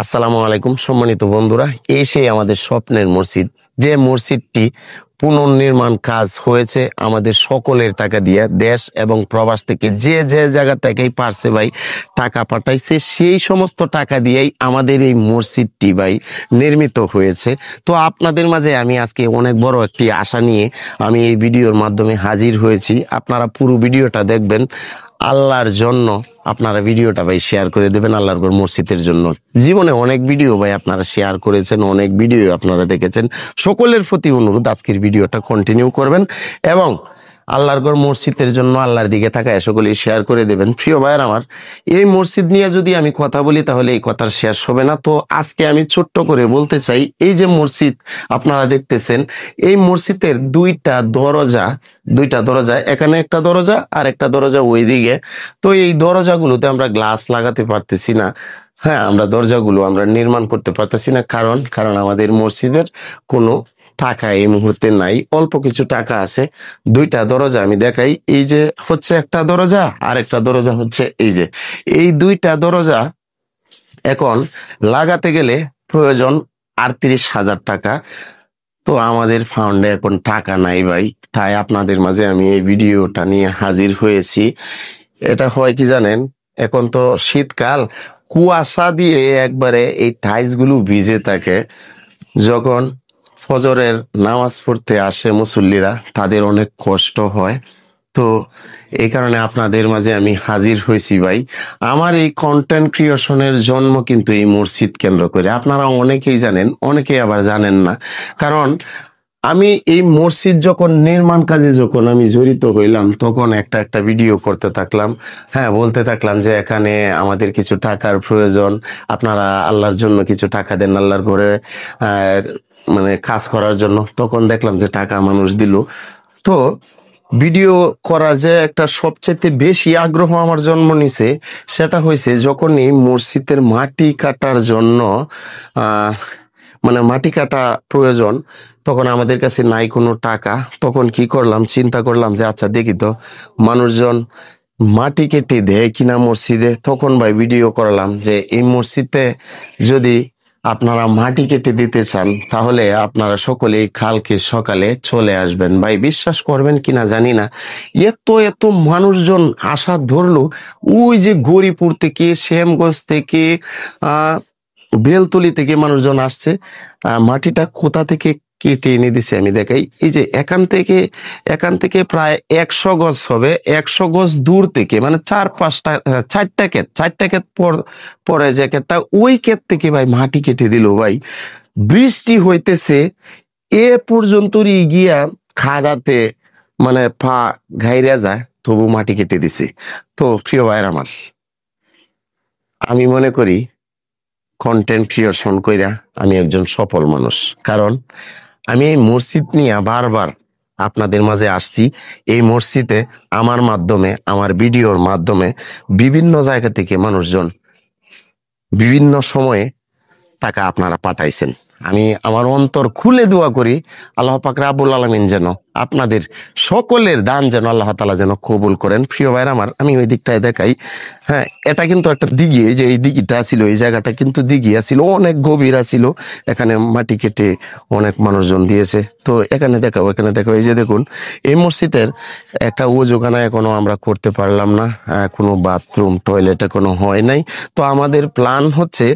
আসসালামু আলাইকুম সম্মানিত বন্ধুরা, এই সেই আমাদের স্বপ্নের মসজিদ, যে মসজিদটি পুনর্নির্মাণ কাজ হয়েছে আমাদের সকলের টাকা দিয়ে। দেশ এবং প্রবাস থেকে যে যে জায়গা থেকেই পারছে ভাই টাকা পাঠাইছে, সেই সমস্ত টাকা দিয়েই আমাদের এই মসজিদটি ভাই নির্মিত হয়েছে। তো আপনাদের মাঝে আমি আজকে অনেক বড় একটি আশা নিয়ে আমি এই ভিডিওর মাধ্যমে হাজির হয়েছি। আপনারা পুরো ভিডিওটা দেখবেন। আল্লাহর জন্য আপনারা ভিডিওটা ভাই শেয়ার করে দেবেন, আল্লাহর ঘর মসজিদের জন্য। জীবনে অনেক ভিডিও ভাই আপনারা শেয়ার করেছেন, অনেক ভিডিও আপনারা দেখেছেন। সকলের প্রতি অনুরোধ আজকের ভিডিওটা কন্টিনিউ করবেন এবং আল্লাহর ঘর মসজিদের জন্য আল্লাহর দিকে তাকায় সকলেই শেয়ার করে দেবেন। প্রিয় ভাইয়ের আমার, এই মসজিদ নিয়ে যদি আমি কথা বলি তাহলে এই কথার শেষ হবে না। তো আজকে আমি ছোট্ট করে বলতে চাই, এই যে মসজিদ আপনারা দেখতেছেন, এই মসজিদের দুইটা দরজা, এখানে একটা দরজা আর একটা দরজা ওইদিকে। তো এই দরজাগুলোতে আমরা গ্লাস লাগাতে পারতেছি না। হ্যাঁ, আমরা দরজাগুলো আমরা নির্মাণ করতে পারতেছি না, কারণ আমাদের মসজিদের কোনো টাকা এই মুহূর্তে নাই, অল্প কিছু টাকা আছে। দুইটা দরজা আমি দেখাই, এই যে হচ্ছে একটা দরজা আর একটা দরজা হচ্ছে এই দুইটা দরজা এখন লাগাতে গেলে প্রয়োজন 38,000 টাকা। তো আমাদের ফান্ডে এখন টাকা নাই ভাই, তাই আপনাদের মাঝে আমি এই ভিডিওটা নিয়ে হাজির হয়েছি। এটা হয় কি জানেন, এখন তো শীতকাল, কুয়াশা দিয়ে একবারে এই টাইলস গুলো ভিজে থাকে। যখন ফজরের নামাজ পড়তে আসে মুসল্লিরা, তাদের অনেক কষ্ট হয়। তো এই কারণে আপনাদের মাঝে আমি হাজির হয়েছি ভাই। আমার এই কন্টেন্ট ক্রিয়েশনের জন্ম কিন্তু এই মসজিদ কেন্দ্র করে। আপনারা অনেকেই জানেন, অনেকেই আবার জানেন না। কারণ আমি এই মসজিদ যখন নির্মাণ কাজে যখন আমি জড়িত হইলাম, তখন একটা একটা ভিডিও করতে থাকলাম। হ্যাঁ, বলতে থাকলাম যে এখানে আমাদের কিছু টাকার প্রয়োজন, আপনারা আল্লাহর জন্য কিছু টাকা দেন, আল্লাহর ঘরে মানে কাজ করার জন্য। তখন দেখলাম যে টাকা মানুষ দিল। তো ভিডিও করার যে একটা সবচেয়ে বেশি আগ্রহ আমার জন্ম নিছে, সেটা হয়েছে যখন এই মসজিদের মাটি কাটার জন্য মানে মাটি কাটা প্রয়োজন। তখন আমাদের কাছে নাই কোনো টাকা। তখন কি করলাম, চিন্তা করলাম যে আচ্ছা দেখি তো মানুষজন মাটি কেটে দেয় কিনা মসজিদে। তখন ভাই ভিডিও করলাম যে এই মসজিদে যদি আপনারা মাটি কেটে দিতে চান তাহলে আপনারা সকলেই কালকে সকালে চলে আসবেন। ভাই বিশ্বাস করবেন কিনা জানি না, এত এত মানুষজন আশা ধরলো। ওই যে গৌরীপুর থেকে, শ্যামগঞ্জ থেকে, বেলতলি থেকে মানুষজন আসছে। মাটিটা কোথা থেকে কেটে এনে দিছে আমি দেখাই। এই যে এখান থেকে প্রায় 100 গজ হবে, 100 গজ দূর থেকে, মানে 4-5টা ক্ষেত পরে যে ক্ষেতটা, ওই ক্ষেত থেকে ভাই মাটি কেটে দিল ভাই। বৃষ্টি হইতেছে এ পর্যন্তই গিয়া খাদাতে মানে পা ঘাইরা যায়, তবু মাটি কেটে দিছে। তো প্রিয় ভাইয়ের আমার, আমি মনে করি কন্টেন্ট ক্রিয়েশন কইরা আমি একজন সফল মানুষ। কারণ আমি এই মসজিদ নিয়ে বারবার আপনাদের মাঝে আসছি। এই মসজিদে আমার মাধ্যমে, আমার ভিডিওর মাধ্যমে বিভিন্ন জায়গা থেকে মানুষজন বিভিন্ন সময়ে টাকা আপনারা পাঠাইছেন। আমি আমার অন্তর খুলে দোয়া করি আল্লাহ পাক রাব্বুল আলামিন যেন আপনাদের সকলের দান যেন আল্লাহ তাআলা যেন কবুল করেন। প্রিয় ভাইরা আমার, আমি ওই দিকটায় দেখাই। হ্যাঁ, এটা কিন্তু একটা দিঘি, এই যে এই দিঘিটা ছিল, এই জায়গাটা কিন্তু দিঘি আছিল, অনেক গভীর আছিল। এখানে মাটি কেটে অনেক মানুষজন দিয়েছে। তো এখানে দেখাও, এই যে দেখুন, এই মসজিদের একটা ওযুখানা এখনো আমরা করতে পারলাম না, কোনো বাথরুম টয়লেট এখনো হয় নাই। তো আমাদের প্ল্যান হচ্ছে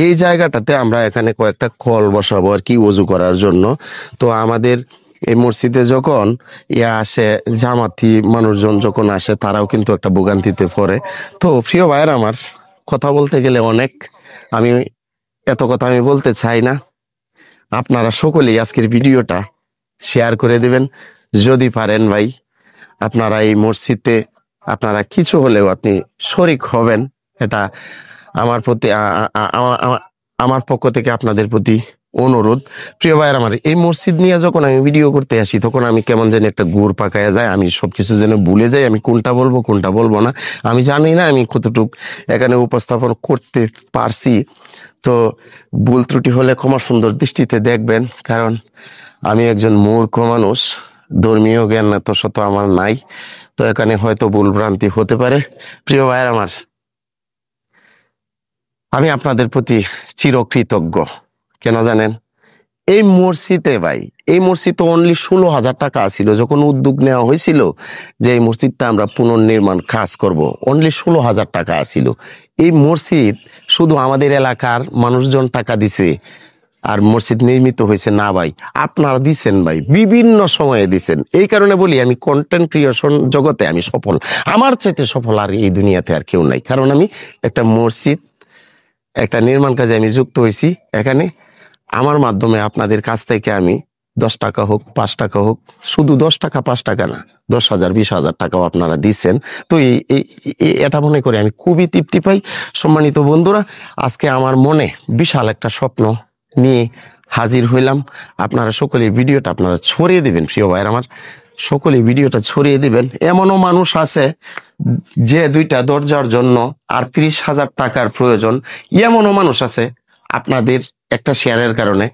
এই জায়গাটাতে আমরা এখানে কয়েকটা কল বসাবো আর কি, ওযু করার জন্য। তো আমাদের এই মসজিদে যখন আসে জামাতি মানুষজন যখন আসে, তারাও কিন্তু একটা ভোগান্তিতে পড়ে। তো প্রিয় ভাইয়ের আমার, কথা বলতে গেলে অনেক, আমি এত কথা আমি বলতে চাই না। আপনারা সকলেই আজকের ভিডিওটা শেয়ার করে দিবেন যদি পারেন ভাই। আপনারা এই মসজিদে আপনারা কিছু হলেও আপনি শরিক হবেন, এটা আমার প্রতি আমার পক্ষ থেকে আপনাদের প্রতি অনুরোধ। প্রিয় ভাইয়ের আমার, এই মসজিদ নিয়ে যখন আমি ভিডিও করতে আসি, তখন আমি কেমন যেন একটা গুড় পাকায়া যায়, আমি সবকিছু যেন ভুলে যাই। আমি কোনটা বলবো কোনটা বলবো না আমি জানি না, আমি কতটুক এখানে উপস্থাপন করতে পারছি। তো ভুল ত্রুটি হলে ক্ষমা সুন্দর দৃষ্টিতে দেখবেন, কারণ আমি একজন মূর্খ মানুষ, ধর্মীয় জ্ঞান এত শত আমার নাই। তো এখানে হয়তো ভুল ভ্রান্তি হতে পারে। প্রিয় ভাইয়ের আমার, আমি আপনাদের প্রতি চিরকৃতজ্ঞ। কেন জানেন? এই মসজিদে ভাই, এই মসজিদ তো অনলি 16,000 টাকা ছিল যখন উদ্যোগ নেওয়া হয়েছিল যে এই মসজিদটা আমরা পুনর্নির্মাণ কাজ করব। অনলি 16,000 টাকা ছিল। এই মসজিদ শুধু আমাদের এলাকার মানুষজন টাকা দিছে আর মসজিদ নির্মিত হয়েছে না ভাই, আপনারা দিছেন ভাই, বিভিন্ন সময়ে দিছেন। এই কারণে বলি আমি কন্টেন্ট ক্রিয়েশন জগতে আমি সফল। আমার চাইতে সফল আর এই দুনিয়াতে আর কেউ নাই। কারণ আমি একটা মসজিদ, একটা নির্মাণ কাজে আমি যুক্ত হয়েছি। এখানে আমার মাধ্যমে আপনাদের কাছ থেকে আমি 10 টাকা হোক 5 টাকা হোক, শুধু 10 টাকা 5 টাকা না, 10,000 20,000 টাকাও আপনারা দিচ্ছেন। তো এটা মনে করে আমি খুবই তৃপ্তি পাই। সম্মানিত বন্ধুরা, আজকে আমার মনে বিশাল একটা স্বপ্ন নিয়ে হাজির হইলাম। আপনারা সকলে ভিডিওটা আপনারা ছড়িয়ে দিবেন, প্রিয় ভাইয়ের আমার, সকলে ভিডিওটা ছড়িয়ে দিবেন। এমনও মানুষ আছে যে 2টা দরজার জন্য আর 30,000 টাকার প্রয়োজন। এমনও মানুষ আছে আপনাদের একটা শেয়ারের কারণে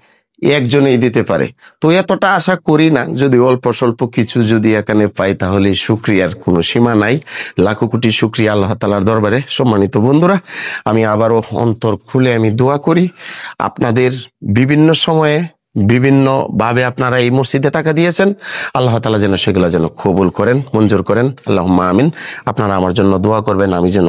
একজনেই দিতে পারে। তো এতটা আশা করি না, যদি অল্প স্বল্প কিছু যদি এখানে পাই তাহলে শুকরিয়ার কোনো সীমা নাই। লাখো কোটি শুকরিয়া আল্লাহ তাআলার দরবারে। সম্মানিত বন্ধুরা, আমি আবারও অন্তর খুলে আমি দোয়া করি আপনাদের বিভিন্ন সময়ে বিভিন্ন ভাবে আপনারা এই মসজিদে টাকা দিয়েছেন, আল্লাহ তাআলা যেন সেগুলো যেন কবুল করেন, মঞ্জুর করেন। আল্লাহুম্মা আমিন। আপনারা আমার জন্য দোয়া করবেন, আমি যেন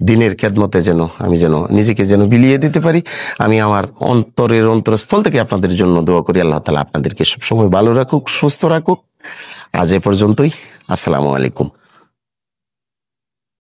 দিনের খেদমতে যেন আমি যেন নিজেকে যেন বিলিয়ে দিতে পারি। আমি আমার অন্তরের অন্তরস্থল থেকে আপনাদের জন্য দোয়া করি। আল্লাহ তাআলা আপনাদেরকে সবসময় ভালো রাখুক, সুস্থ রাখুক। আজ এ পর্যন্তই। আসসালামু আলাইকুম।